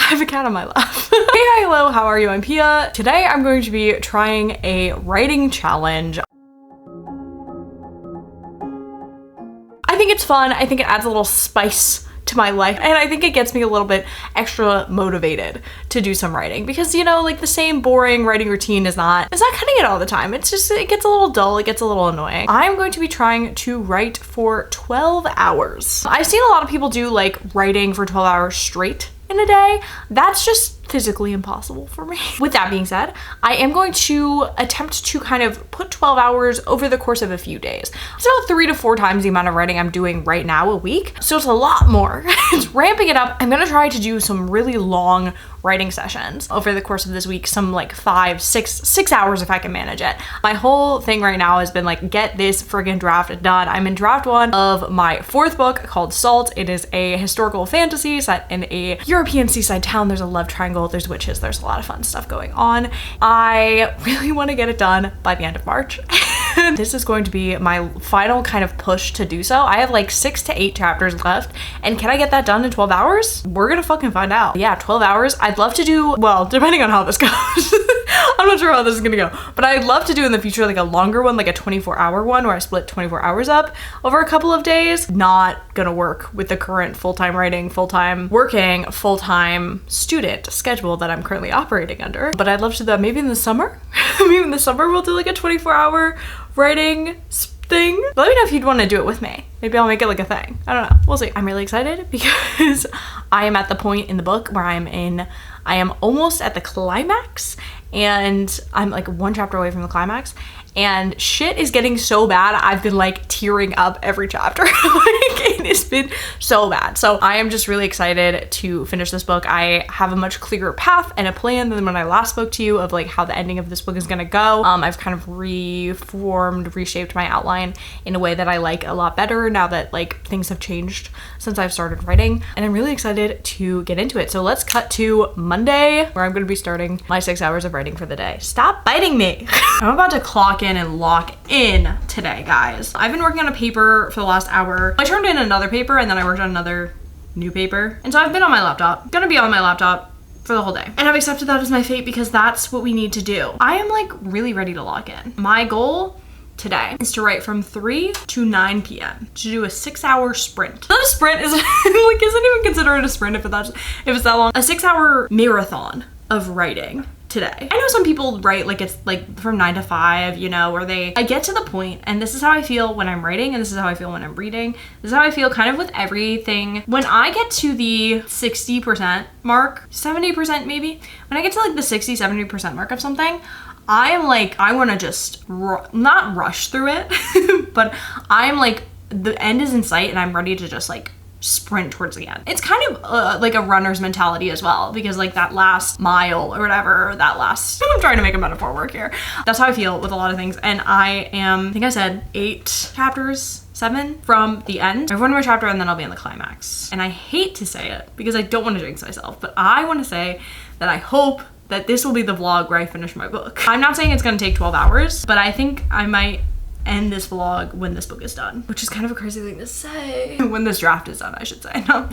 have a cat on my lap. Hey, hi, hello, how are you? I'm Pia. Today I'm going to be trying a writing challenge. I think it's fun. I think it adds a little spice to my life, and I think it gets me a little bit extra motivated to do some writing, because you know, like the same boring writing routine is not cutting it all the time. It's just, it gets a little dull, it gets a little annoying. I'm going to be trying to write for 12 hours. I've seen a lot of people do like writing for 12 hours straight in a day. That's just physically impossible for me. With that being said, I am going to attempt to kind of put 12 hours over the course of a few days. It's about 3 to 4 times the amount of writing I'm doing right now a week. So it's a lot more. It's ramping it up. I'm gonna try to do some really long writing sessions over the course of this week, some like 5, 6 hours if I can manage it. My whole thing right now has been like, get this friggin' draft done. I'm in draft 1 of my 4th book called Salt. It is a historical fantasy set in a European seaside town. There's a love triangle, there's witches, there's a lot of fun stuff going on. I really want to get it done by the end of March. This is going to be my final kind of push to do so. I have like 6 to 8 chapters left, and can I get that done in 12 hours? We're gonna fucking find out. Yeah, 12 hours. I'd love to do, well, depending on how this goes. I'm not sure how this is gonna go, but I'd love to do in the future like a longer one, like a 24-hour one where I split 24 hours up over a couple of days. Not gonna work with the current full-time writing, full-time working, full-time student schedule that I'm currently operating under. But I'd love to do that maybe in the summer. Maybe in the summer we'll do like a 24-hour writing thing. Let me know if you'd want to do it with me. Maybe I'll make it like a thing. I don't know. We'll see. I'm really excited because I am at the point in the book where I am almost at the climax, and I'm like 1 chapter away from the climax, and shit is getting so bad. I've been like tearing up every chapter. Like, it has been so bad. So I am just really excited to finish this book. I have a much clearer path and a plan than when I last spoke to you of like how the ending of this book is gonna go. I've kind of reshaped my outline in a way that I like a lot better now that like things have changed since I've started writing, and I'm really excited to get into it. So let's cut to Monday, where I'm gonna be starting my 6 hours of writing for the day. Stop biting me. I'm about to clock in and lock in today, guys. I've been working on a paper for the last hour. I turned in another paper and then I worked on another new paper. And so I've been on my laptop, gonna be on my laptop for the whole day. And I've accepted that as my fate because that's what we need to do. I am like really ready to lock in. My goal today is to write from 3 to 9 p.m. to do a 6-hour sprint. That a sprint is like, isn't even considered a sprint if it's that long. A 6-hour marathon of writing today. I know some people write like it's like from 9 to 5, you know, where I get to the point, and this is how I feel when I'm writing, and this is how I feel when I'm reading. This is how I feel kind of with everything. When I get to the 60% mark, 70% maybe, when I get to like the 60-70% mark of something, I am like, I want to just not rush through it, but I'm like, the end is in sight and I'm ready to just like sprint towards the end. It's kind of like a runner's mentality as well, because like that last mile or whatever, I'm trying to make a metaphor work here. That's how I feel with a lot of things. And I think I said 8 chapters, 7 from the end. I have 1 more chapter and then I'll be in the climax. And I hate to say it because I don't want to jinx myself, but I want to say that I hope that this will be the vlog where I finish my book. I'm not saying it's gonna take 12 hours, but I think I might end this vlog when this book is done, which is kind of a crazy thing to say. When this draft is done, I should say. No,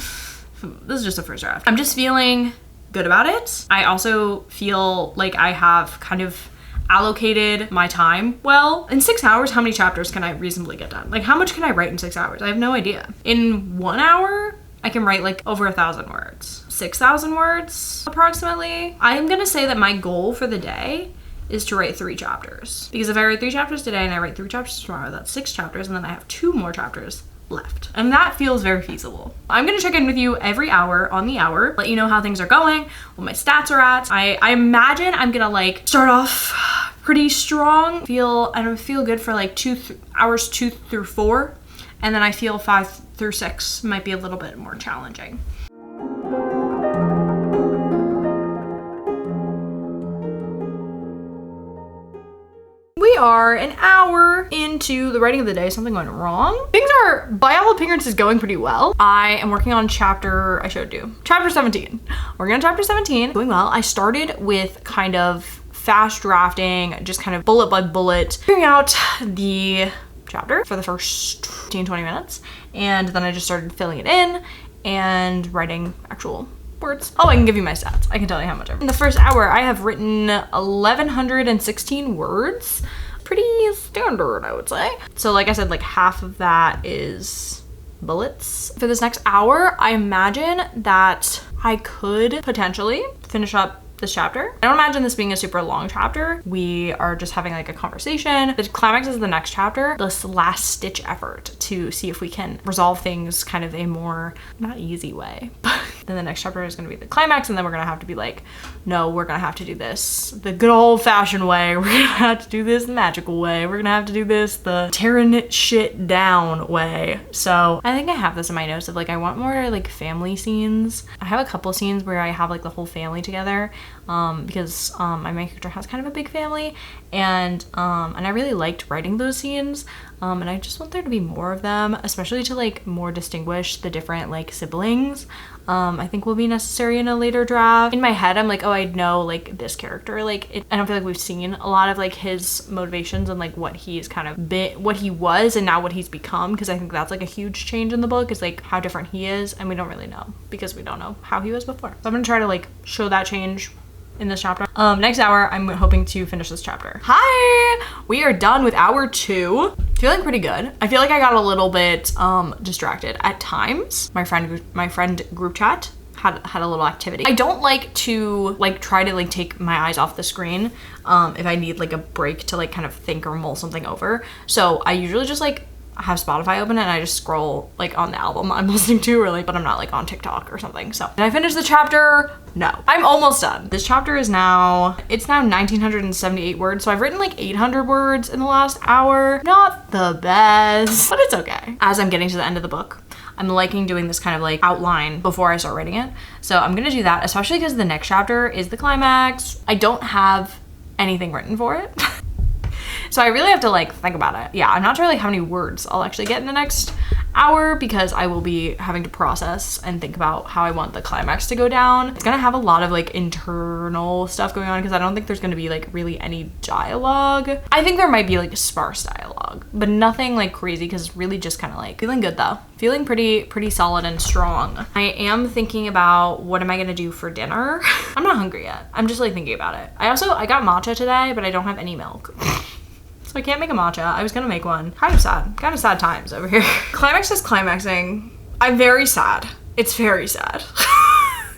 this is just the first draft. I'm just feeling good about it. I also feel like I have kind of allocated my time well. In 6 hours, how many chapters can I reasonably get done? Like, how much can I write in 6 hours? I have no idea. In 1 hour, I can write like over 1,000 words. 6,000 words, approximately. I'm gonna say that my goal for the day is to write 3 chapters. Because if I write 3 chapters today and I write 3 chapters tomorrow, that's 6 chapters, and then I have 2 more chapters left. And that feels very feasible. I'm gonna check in with you every hour on the hour, let you know how things are going, what my stats are at. I imagine I'm gonna like start off pretty strong, I feel good for like hours 2 through 4, and then I feel 5 through 6 might be a little bit more challenging. We are an hour into the writing of the day. Something went wrong. Things are, by all appearances, going pretty well. I am working on chapter 17. Working on chapter 17, doing well. I started with kind of fast drafting, just kind of bullet by bullet, figuring out the chapter for the first 15-20 minutes, and then I just started filling it in and writing actual words. Oh, I can give you my stats. I can tell you how much in the first hour I have written 1,116 words. Pretty standard, I would say. So like I said, like half of that is bullets. For this next hour, I imagine that I could potentially finish up this chapter. I don't imagine this being a super long chapter. We are just having like a conversation. The climax is the next chapter, this last stitch effort to see if we can resolve things kind of a more, not easy way, but then the next chapter is going to be the climax, and then we're going to have to be like, no, we're going to have to do this the good old fashioned way. We're going to have to do this the magical way. We're going to have to do this the tearing shit down way. So I think I have this in my notes of like, I want more like family scenes. I have a couple scenes where I have like the whole family together. Because my main character has kind of a big family, and I really liked writing those scenes, and I just want there to be more of them, especially to like more distinguish the different like siblings. I think will be necessary in a later draft. In my head, I'm like, oh, I know like this character, like I don't feel like we've seen a lot of like his motivations and like what he's kind of been, what he was and now what he's become, because I think that's like a huge change in the book, is like how different he is, and we don't really know because we don't know how he was before. So I'm gonna try to like show that change in this chapter. Next hour, I'm hoping to finish this chapter. Hi! We are done with hour 2. Feeling pretty good. I feel like I got a little bit distracted at times. My friend group chat had a little activity. I don't like to like try to like take my eyes off the screen if I need like a break to like kind of think or mull something over. So I usually just like have Spotify open and I just scroll like on the album I'm listening to, or like, but I'm not like on TikTok or something. So did I finish the chapter? No, I'm almost done. This chapter is now, it's now 1,978 words. So I've written like 800 words in the last hour. Not the best, but it's okay. As I'm getting to the end of the book, I'm liking doing this kind of like outline before I start writing it. So I'm gonna do that, especially because the next chapter is the climax. I don't have anything written for it. So I really have to like think about it. Yeah, I'm not sure like how many words I'll actually get in the next hour, because I will be having to process and think about how I want the climax to go down. It's gonna have a lot of like internal stuff going on, because I don't think there's gonna be like really any dialogue. I think there might be like sparse dialogue, but nothing like crazy, because it's really just kind of like feeling good though. Feeling pretty solid and strong. I am thinking about what am I gonna do for dinner. I'm not hungry yet. I'm just like thinking about it. I got matcha today, but I don't have any milk. So I can't make a matcha. I was gonna make one. Kind of sad times over here. Climax is climaxing. I'm very sad. It's very sad.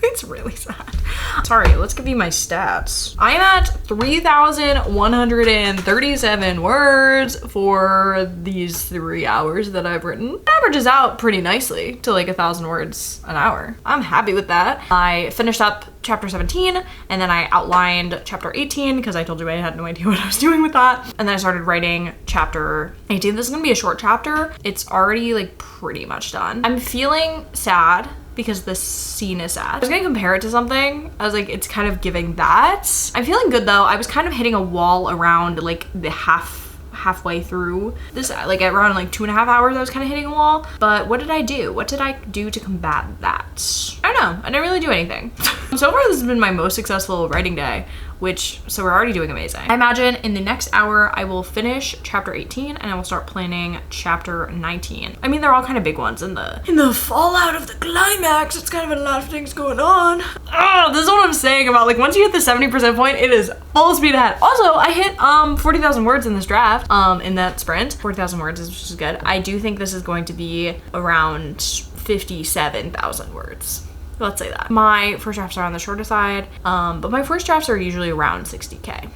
It's really sad. Sorry, let's give you my stats. I'm at 3,137 words for these 3 hours that I've written. It averages out pretty nicely to like 1,000 words an hour. I'm happy with that. I finished up chapter 17, and then I outlined chapter 18 because I told you I had no idea what I was doing with that. And then I started writing chapter 18. This is gonna be a short chapter. It's already like pretty much done. I'm feeling sad because this scene is sad. I was gonna compare it to something. I was like, it's kind of giving that. I'm feeling good though. I was kind of hitting a wall around like the halfway through this, like around like 2.5 hours I was kind of hitting a wall. But what did I do? What did I do to combat that? I don't know. I didn't really do anything. So far this has been my most successful writing day, so we're already doing amazing. I imagine in the next hour I will finish chapter 18 and I will start planning chapter 19. I mean, they're all kind of big ones in the fallout of the climax. It's kind of a lot of things going on. Oh, this is what I'm saying about like once you hit the 70% point, it is full speed ahead. Also, I hit 40,000 words in this draft in that sprint. 40,000 words which is good. I do think this is going to be around 57,000 words. Let's say that. My first drafts are on the shorter side, but my first drafts are usually around 60K.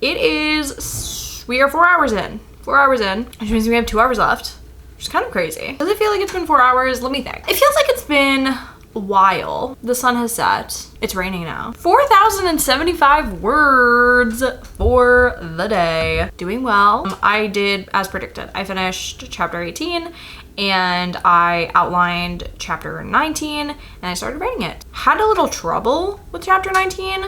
We are 4 hours in, which means we have 2 hours left, which is kind of crazy. Does it feel like it's been 4 hours? Let me think. It feels like it's been a while. The sun has set. It's raining now. 4,075 words for the day. Doing well. I did as predicted. I finished chapter 18 and I outlined chapter 19 and I started writing it. Had a little trouble with chapter 19.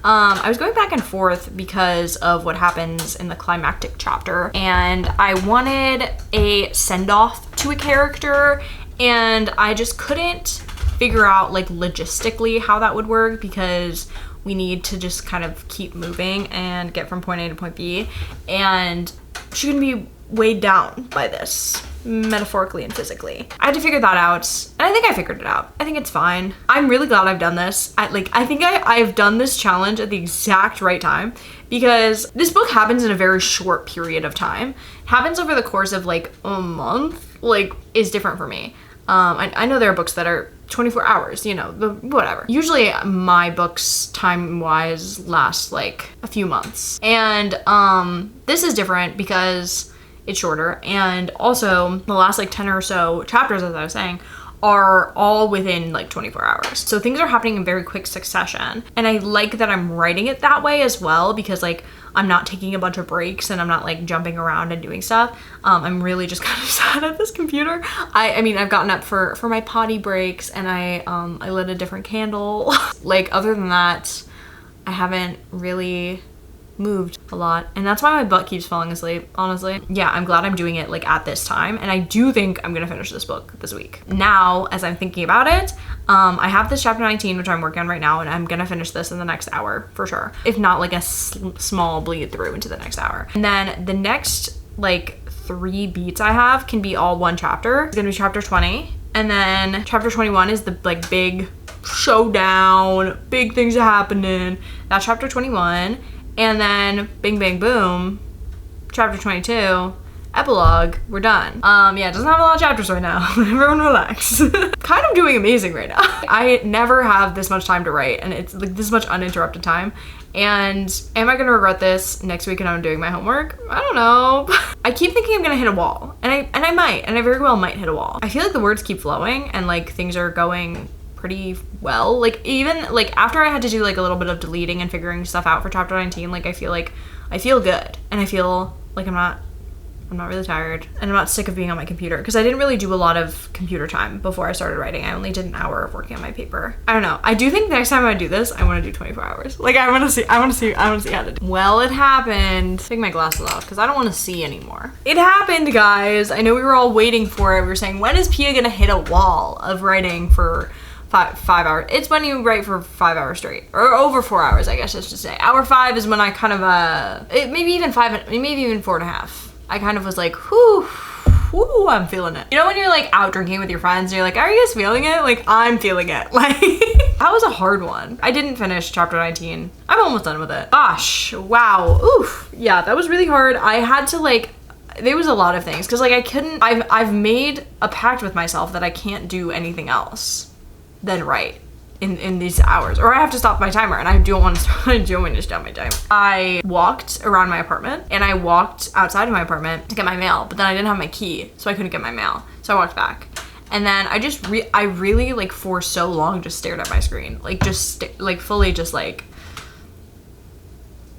I was going back and forth because of what happens in the climactic chapter, and I wanted a send-off to a character and I just couldn't figure out like logistically how that would work, because we need to just kind of keep moving and get from point A to point B, and she couldn't be weighed down by this, metaphorically and physically. I had to figure that out, and I think I figured it out. I think it's fine. I'm really glad I've done this. I think I've done this challenge at the exact right time, because this book happens in a very short period of time. It happens over the course of like a month, like is different for me. I know there are books that are 24 hours, you know, whatever. Usually my books time-wise last like a few months. And this is different because it's shorter, and also the last like 10 or so chapters, as I was saying, are all within like 24 hours. So things are happening in very quick succession. And I like that I'm writing it that way as well, because like I'm not taking a bunch of breaks and I'm not like jumping around and doing stuff. I'm really just kind of sat at this computer. I mean, I've gotten up for my potty breaks, and I lit a different candle. Like other than that, I haven't really moved a lot, and that's why my butt keeps falling asleep, honestly. Yeah, I'm glad I'm doing it like at this time, and I do think I'm gonna finish this book this week. Now, as I'm thinking about it, I have this chapter 19, which I'm working on right now, and I'm gonna finish this in the next hour for sure, if not like a small bleed through into the next hour. And then the next like 3 beats I have can be all one chapter. It's gonna be chapter 20, and then chapter 21 is the like big showdown, big things are happening. That's chapter 21. And then bing bang boom, chapter 22, epilogue, we're done. Yeah, it doesn't have a lot of chapters right now. Everyone relax. Kind of doing amazing right now. I never have this much time to write, and it's like this much uninterrupted time. And am I gonna regret this next week when I'm doing my homework? I don't know. I keep thinking I'm gonna hit a wall, and I might, and I very well might hit a wall. I feel like the words keep flowing, and like things are going pretty well. Like even like after I had to do like a little bit of deleting and figuring stuff out for chapter 19, like I feel good, and I feel like I'm not really tired, and I'm not sick of being on my computer, because I didn't really do a lot of computer time before I started writing. I only did an hour of working on my paper. I don't know. I do think the next time I do this, I want to do 24 hours. Like I want to see how to do. Well, it happened. Take my glasses off because I don't want to see anymore. It happened, guys. I know we were all waiting for it. We were saying, when is Pia gonna hit a wall of writing for 5 hours? It's when you write for 5 hours straight, or over 4 hours, I guess I should say. Hour 5 is when I kind of maybe even 4.5. I kind of was like, whoo, I'm feeling it. You know when you're like out drinking with your friends and you're like, are you guys feeling it? Like, I'm feeling it. Like, that was a hard one. I didn't finish chapter 19. I'm almost done with it. Gosh, wow, oof. Yeah, that was really hard. I had to like, there was a lot of things, because like I couldn't, I've made a pact with myself that I can't do anything else than write in these hours, or I have to stop my timer, and I don't want to stop my timer. I walked around my apartment, and I walked outside of my apartment to get my mail, but then I didn't have my key, so I couldn't get my mail, so I walked back. And then I really like for so long just stared at my screen, like just fully just like,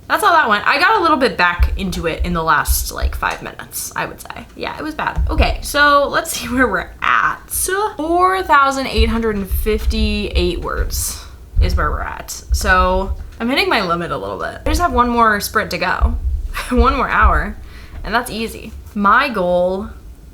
that's how that went. I got a little bit back into it in the last like 5 minutes, I would say. Yeah, it was bad. Okay, so let's see where we're at. 4,858 words is where we're at. So I'm hitting my limit a little bit. I just have one more sprint to go, 1 more hour, and that's easy. My goal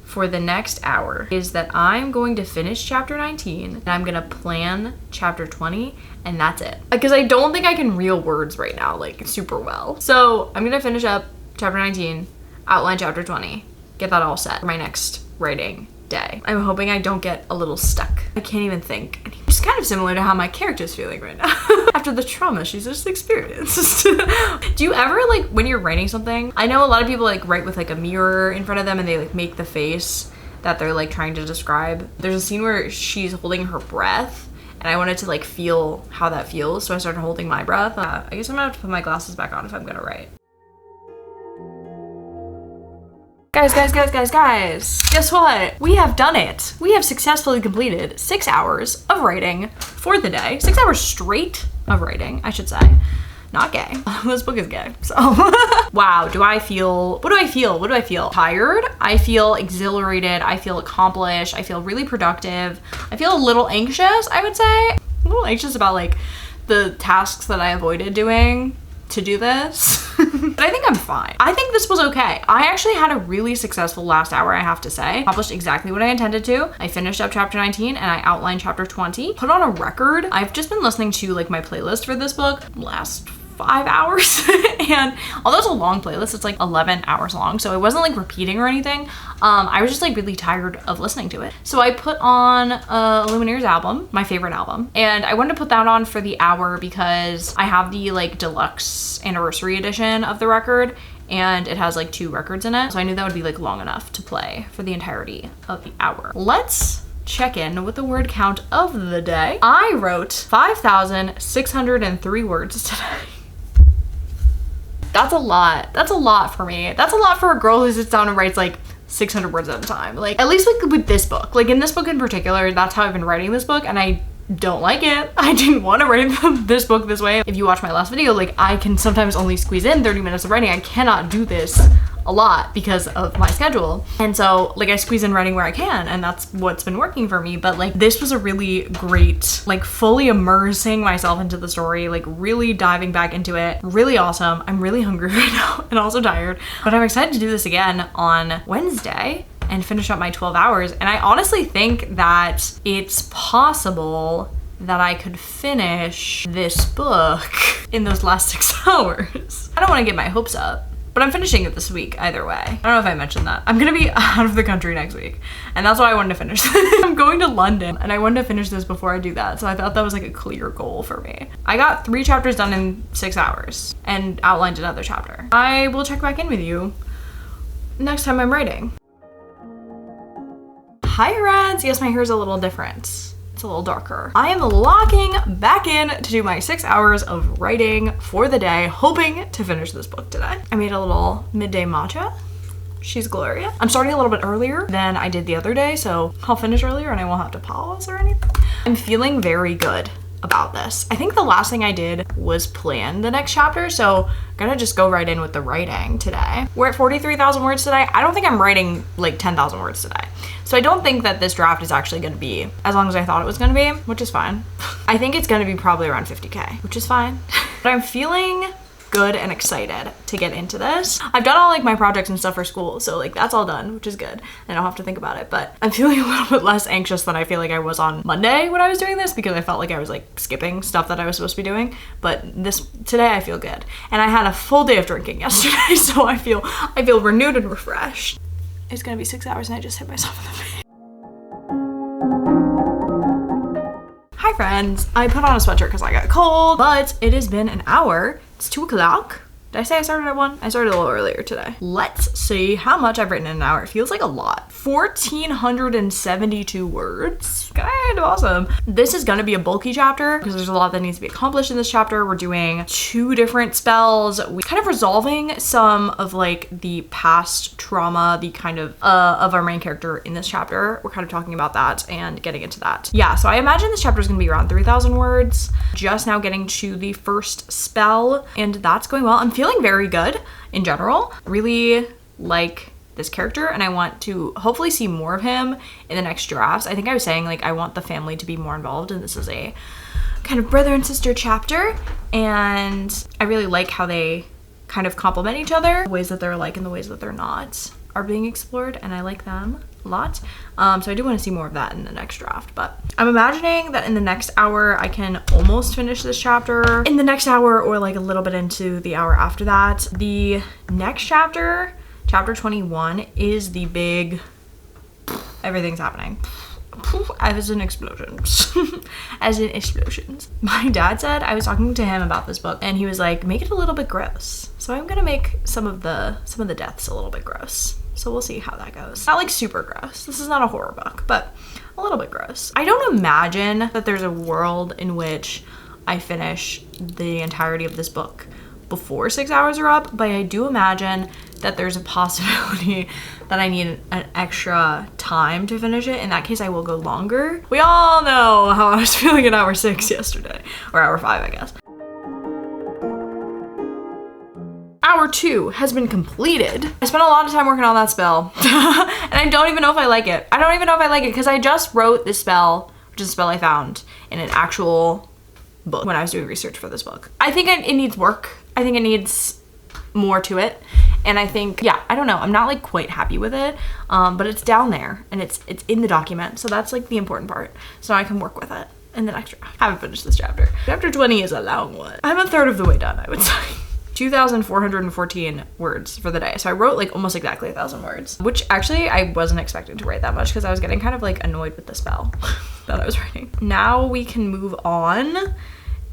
for the next hour is that I'm going to finish chapter 19, and I'm gonna plan chapter 20, and that's it. Because I don't think I can reel words right now like super well. So I'm gonna finish up chapter 19, outline chapter 20, get that all set for my next writing day. I'm hoping I don't get a little stuck. I can't even think. It's kind of similar to how my character's feeling right now. After the trauma she's just experienced. Do you ever like, when you're writing something, I know a lot of people like write with like a mirror in front of them, and they like make the face that they're like trying to describe. There's a scene where she's holding her breath, and I wanted to like feel how that feels, so I started holding my breath. I guess I'm gonna have to put my glasses back on if I'm gonna write. Guys, guess what? We have done it. We have successfully completed 6 hours of writing for the day. 6 hours straight of writing, I should say. Not gay. This book is gay, so. Wow, what do I feel? Tired? I feel exhilarated. I feel accomplished. I feel really productive. I feel a little anxious, I would say. A little anxious about like the tasks that I avoided doing to do this. But I think I'm fine. I think this was okay. I actually had a really successful last hour, I have to say. Accomplished exactly what I intended to. I finished up chapter 19 and I outlined chapter 20. Put on a record. I've just been listening to like my playlist for this book last 5 hours. And although it's a long playlist, it's like 11 hours long, so it wasn't like repeating or anything. I was just like really tired of listening to it. So I put on Lumineer's album, my favorite album, and I wanted to put that on for the hour because I have the like deluxe anniversary edition of the record, and it has like 2 records in it. So I knew that would be like long enough to play for the entirety of the hour. Let's check in with the word count of the day. I wrote 5,603 words today. That's a lot. That's a lot for me. That's a lot for a girl who sits down and writes like 600 words at a time. Like, at least with this book. Like in this book in particular, that's how I've been writing this book, and I don't like it. I didn't want to write this book this way. If you watch my last video, like I can sometimes only squeeze in 30 minutes of writing. I cannot do this a lot because of my schedule. And so like I squeeze in writing where I can, and that's what's been working for me. But like this was a really great, like fully immersing myself into the story, like really diving back into it. Really awesome. I'm really hungry right now and also tired, but I'm excited to do this again on Wednesday and finish up my 12 hours. And I honestly think that it's possible that I could finish this book in those last 6 hours. I don't want to get my hopes up, but I'm finishing it this week either way. I don't know if I mentioned that. I'm gonna be out of the country next week, and that's why I wanted to finish. I'm going to London, and I wanted to finish this before I do that, so I thought that was like a clear goal for me. I got 3 chapters done in 6 hours and outlined another chapter. I will check back in with you next time I'm writing. Hi friends! Yes, my hair is a little different. It's a little darker. I am locking back in to do my 6 hours of writing for the day, hoping to finish this book today. I made a little midday matcha. She's glorious. I'm starting a little bit earlier than I did the other day, so I'll finish earlier and I won't have to pause or anything. I'm feeling very good about this. I think the last thing I did was plan the next chapter, so I'm gonna just go right in with the writing today. We're at 43,000 words today. I don't think I'm writing like 10,000 words today. So I don't think that this draft is actually gonna be as long as I thought it was gonna be, which is fine. I think it's gonna be probably around 50K, which is fine. But I'm feeling good and excited to get into this. I've done all like my projects and stuff for school, so like that's all done, which is good. I don't have to think about it, but I'm feeling a little bit less anxious than I feel like I was on Monday when I was doing this, because I felt like I was like skipping stuff that I was supposed to be doing. But today I feel good. And I had a full day of drinking yesterday, so I feel renewed and refreshed. It's gonna be 6 hours and I just hit myself in the face. Hi friends, I put on a sweatshirt because I got cold, but it has been an hour. It's 2 o'clock. Did I say I started at 1? I started a little earlier today. Let's see how much I've written in an hour. It feels like a lot. 1,472 words. Kind of awesome. This is gonna be a bulky chapter because there's a lot that needs to be accomplished in this chapter. We're doing 2 different spells. We kind of resolving some of like the past trauma, the kind of our main character in this chapter. We're kind of talking about that and getting into that. Yeah, so I imagine this chapter is gonna be around 3,000 words. Just now getting to the first spell, and that's going well. I'm feeling very good in general. Really like this character, and I want to hopefully see more of him in the next drafts. I think I was saying like I want the family to be more involved, and this is a kind of brother and sister chapter, and I really like how they kind of complement each other. The ways that they're alike and the ways that they're not are being explored, and I like them a lot. So I do want to see more of that in the next draft, but I'm imagining that in the next hour I can almost finish this chapter in the next hour, or like a little bit into the hour after that. The next chapter, chapter 21, is the big everything's happening. As in explosions. As in explosions. My dad said, I was talking to him about this book, and he was like, make it a little bit gross. So I'm gonna make some of the deaths a little bit gross. So we'll see how that goes. Not like super gross. This is not a horror book, but a little bit gross. I don't imagine that there's a world in which I finish the entirety of this book before 6 hours are up, but I do imagine that there's a possibility that I need an extra time to finish it. In that case, I will go longer. We all know how I was feeling at hour 6 yesterday, or hour 5, I guess. Hour 2 has been completed. I spent a lot of time working on that spell, and I don't even know if I like it. I don't even know if I like it because I just wrote this spell, which is a spell I found in an actual book when I was doing research for this book. I think it needs work. I think it needs more to it. And I think, yeah, I don't know. I'm not like quite happy with it, but it's down there and it's in the document. So that's like the important part. So I can work with it. in the next draft. I haven't finished this chapter. Chapter 20 is a long one. I'm a third of the way done, I would say. 2,414 words for the day. So I wrote like almost exactly 1,000 words, which actually I wasn't expecting to write that much because I was getting kind of like annoyed with the spell that I was writing. Now we can move on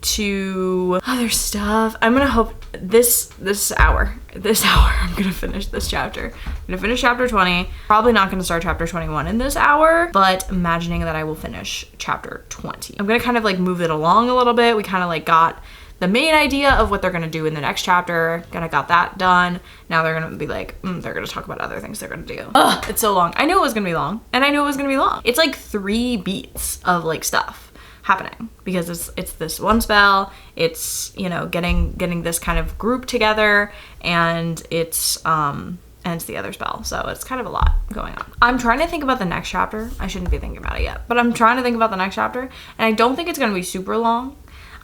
to other stuff. I'm gonna hope this hour I'm gonna finish this chapter. I'm gonna finish chapter 20. Probably not gonna start chapter 21 in this hour, but imagining that I will finish chapter 20. I'm gonna kind of like move it along a little bit. We kind of like got the main idea of what they're gonna do in the next chapter. Kind of got that done. Now they're gonna be like, they're gonna talk about other things they're gonna do. Ugh, it's so long. I knew it was gonna be long, and I knew it was gonna be long. It's like 3 beats of like stuff happening because it's this one spell, it's, you know, getting this kind of group together, and it's the other spell. So it's kind of a lot going on. I'm trying to think about the next chapter. I shouldn't be thinking about it yet, but I'm trying to think about the next chapter, and I don't think it's going to be super long.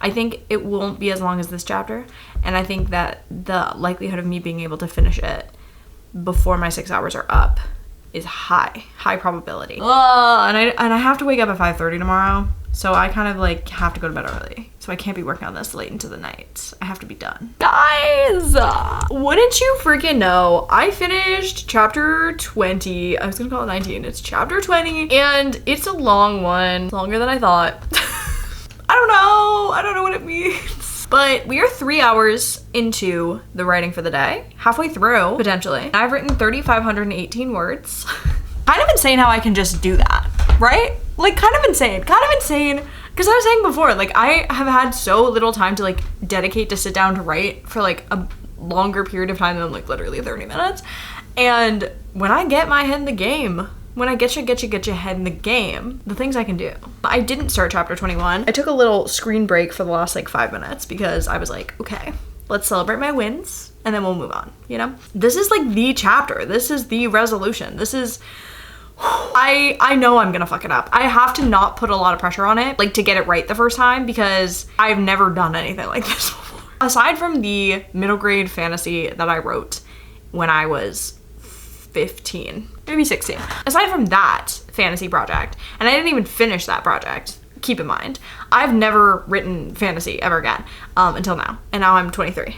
I think it won't be as long as this chapter, and I think that the likelihood of me being able to finish it before my 6 hours are up is high probability. And I have to wake up at 5:30 tomorrow. So I kind of like have to go to bed early. So I can't be working on this late into the night. I have to be done. Guys, wouldn't you freaking know? I finished chapter 20. I was gonna call it 19. It's chapter 20 and it's a long one. Longer than I thought. I don't know what it means. But we are 3 hours into the writing for the day. Halfway through, potentially. I've written 3,518 words. Kind of insane how I can just do that, right? Like kind of insane, because I was saying before, like I have had so little time to like dedicate to sit down to write for like a longer period of time than like literally 30 minutes. And when I get my head in the game, when I get your head in the game, the things I can do. I didn't start chapter 21. I took a little screen break for the last like 5 minutes because I was like, okay, let's celebrate my wins and then we'll move on, you know? This is like the chapter. This is the resolution. This is... I know I'm gonna fuck it up. I have to not put a lot of pressure on it, like to get it right the first time, because I've never done anything like this before. Aside from the middle grade fantasy that I wrote when I was 15, maybe 16. Aside from that fantasy project, and I didn't even finish that project, keep in mind, I've never written fantasy ever again until now, and now I'm 23.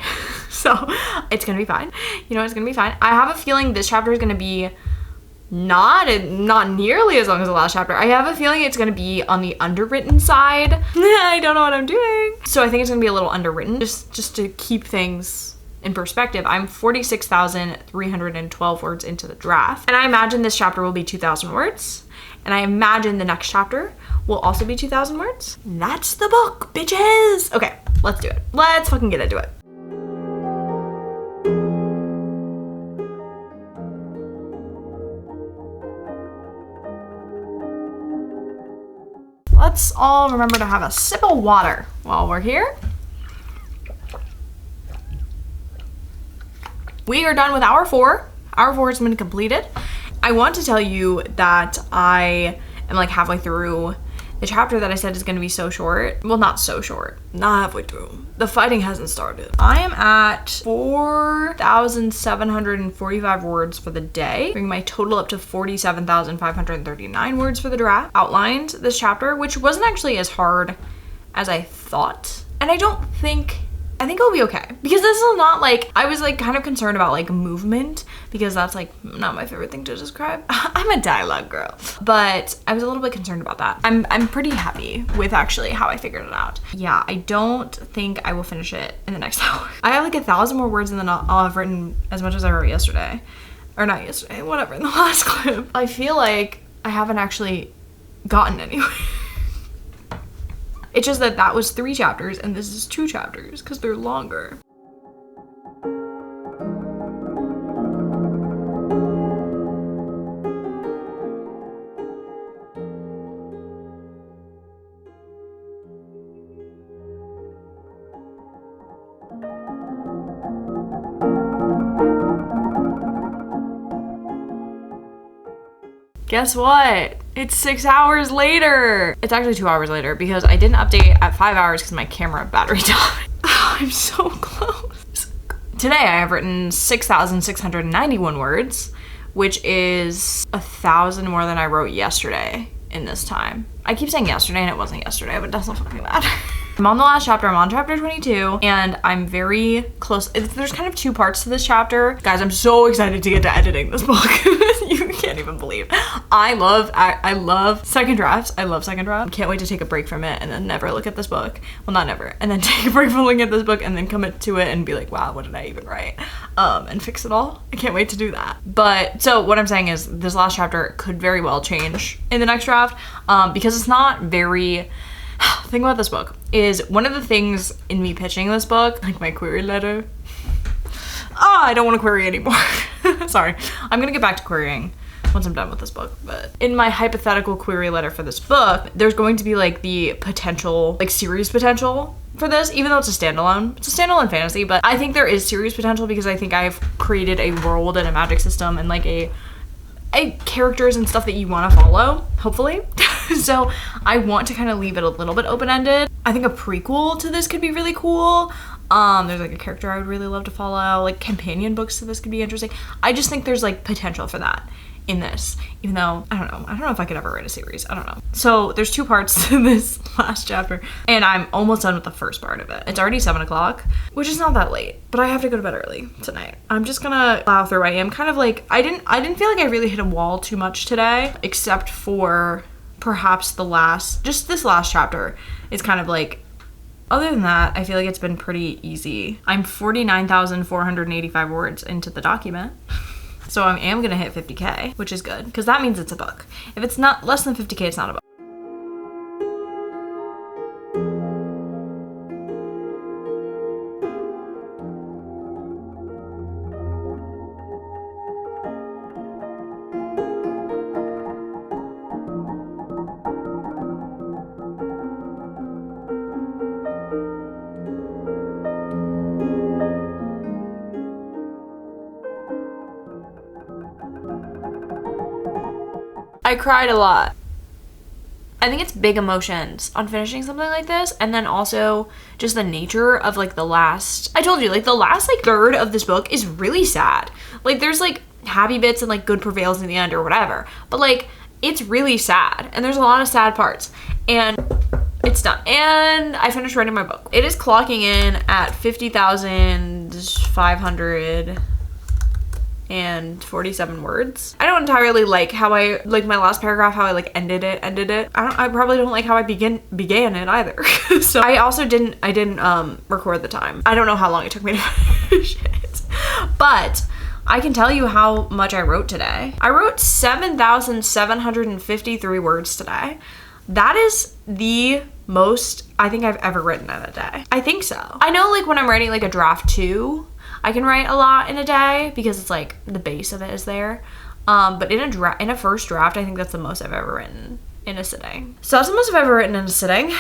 So it's gonna be fine. You know, it's gonna be fine. I have a feeling this chapter is gonna be not nearly as long as the last chapter. I have a feeling it's gonna be on the underwritten side. I don't know what I'm doing. So I think it's gonna be a little underwritten, just to keep things in perspective. I'm 46,312 words into the draft, and I imagine this chapter will be 2,000 words, and I imagine the next chapter will also be 2,000 words. That's the book, bitches. Okay, let's do it. Let's fucking get into it. Let's all remember to have a sip of water while we're here. We are done with hour 4. Hour 4 has been completed. I want to tell you that I am like halfway through the chapter that I said is going to be so short. Well, not so short. Not halfway through. The fighting hasn't started. I am at 4,745 words for the day, bringing my total up to 47,539 words for the draft. Outlined this chapter, which wasn't actually as hard as I thought. And I think it'll be okay, because this is not like, I was like kind of concerned about like movement, because that's like not my favorite thing to describe. I'm a dialogue girl, but I was a little bit concerned about that. I'm pretty happy with actually how I figured it out. Yeah, I don't think I will finish it in the next hour. I have like 1,000 more words and then I'll have written as much as I wrote yesterday, or not yesterday, whatever, in the last clip. I feel like I haven't actually gotten anywhere. It's just that that was 3 chapters and this is 2 chapters because they're longer. Guess what? It's 6 hours later. It's actually 2 hours later because I didn't update at 5 hours because my camera battery died. Oh, I'm so close. Today I have written 6,691 words, which is 1,000 more than I wrote yesterday in this time. I keep saying yesterday and it wasn't yesterday, but it doesn't fucking matter. I'm on the last chapter. I'm on chapter 22 and I'm very close. There's kind of two parts to this chapter. Guys, I'm so excited to get to editing this book. You can't even believe. I love second drafts. I love second drafts. Can't wait to take a break from it and then never look at this book. Well, not never. And then take a break from looking at this book and then commit to it and be like, wow, what did I even write? And fix it all. I can't wait to do that. But so what I'm saying is this last chapter could very well change in the next draft because it's not very... Thing about this book is one of the things in me pitching this book, like my query letter. I don't want to query anymore. Sorry. I'm gonna get back to querying once I'm done with this book. But in my hypothetical query letter for this book, there's going to be like the potential, like series potential for this, even though it's a standalone. It's a standalone fantasy, but I think there is series potential because I think I've created a world and a magic system and like a characters and stuff that you want to follow, hopefully. So I want to kind of leave it a little bit open-ended. I think a prequel to this could be really cool. There's like a character I would really love to follow. Like companion books to this could be interesting. I just think there's like potential for that in this, even though I don't know if I could ever write a series. I don't know. So there's two parts to this last chapter and I'm almost done with the first part of it. It's already 7 o'clock, which is not that late, but I have to go to bed early tonight. I'm just gonna plow through. I am kind of like, I didn't feel like I really hit a wall too much today, except for perhaps just this last chapter is kind of like, other than that, I feel like it's been pretty easy. I'm 49,485 words into the document. So I am gonna hit 50K, which is good, because that means it's a book. If it's not less than 50K, it's not a book. I cried a lot. I think it's big emotions on finishing something like this, and then also just the nature of like the last, I told you, like the last like third of this book is really sad. Like there's like happy bits and like good prevails in the end or whatever, but like it's really sad and there's a lot of sad parts and it's done. And I finished writing my book. It is clocking in at 50,547 words. I don't entirely like how my last paragraph, how I like ended it. I probably don't like how I began it either. So I also didn't record the time. I don't know how long it took me to finish it. But I can tell you how much I wrote today. I wrote 7,753 words today. That is the most I think I've ever written in a day. I think so. I know like when I'm writing like a draft 2, I can write a lot in a day because it's like the base of it is there. But in a first draft, I think that's the most I've ever written in a sitting. So that's the most I've ever written in a sitting,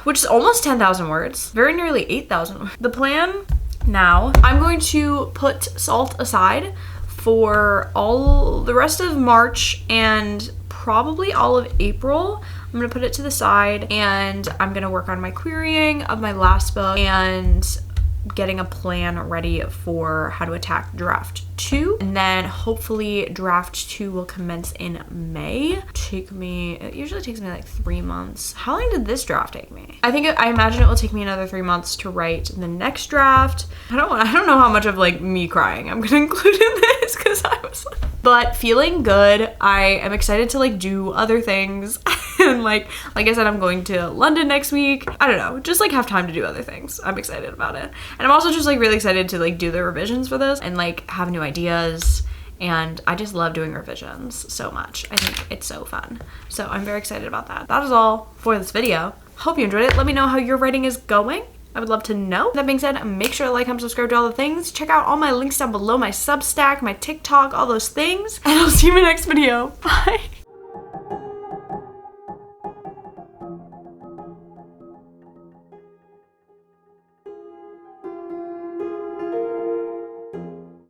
which is almost 10,000 words, very nearly 8,000 words. The plan now, I'm going to put salt aside for all the rest of March and probably all of April. I'm gonna put it to the side and I'm gonna work on my querying of my last book and getting a plan ready for how to attack draft 2, and then hopefully draft 2 will commence in May. It usually takes me like 3 months. How long did this draft take me? I imagine it will take me another 3 months to write the next draft. I don't know how much of like me crying I'm gonna include in this because I was like, but feeling good. I am excited to like do other things and like I said, I'm going to London next week. I don't know, just like have time to do other things. I'm excited about it. And I'm also just like really excited to like do the revisions for this and like have new ideas. And I just love doing revisions so much. I think it's so fun. So I'm very excited about that. That is all for this video. Hope you enjoyed it. Let me know how your writing is going. I would love to know. That being said, make sure to like, comment, subscribe to all the things. Check out all my links down below, my Substack, my TikTok, all those things. And I'll see you in my next video. Bye.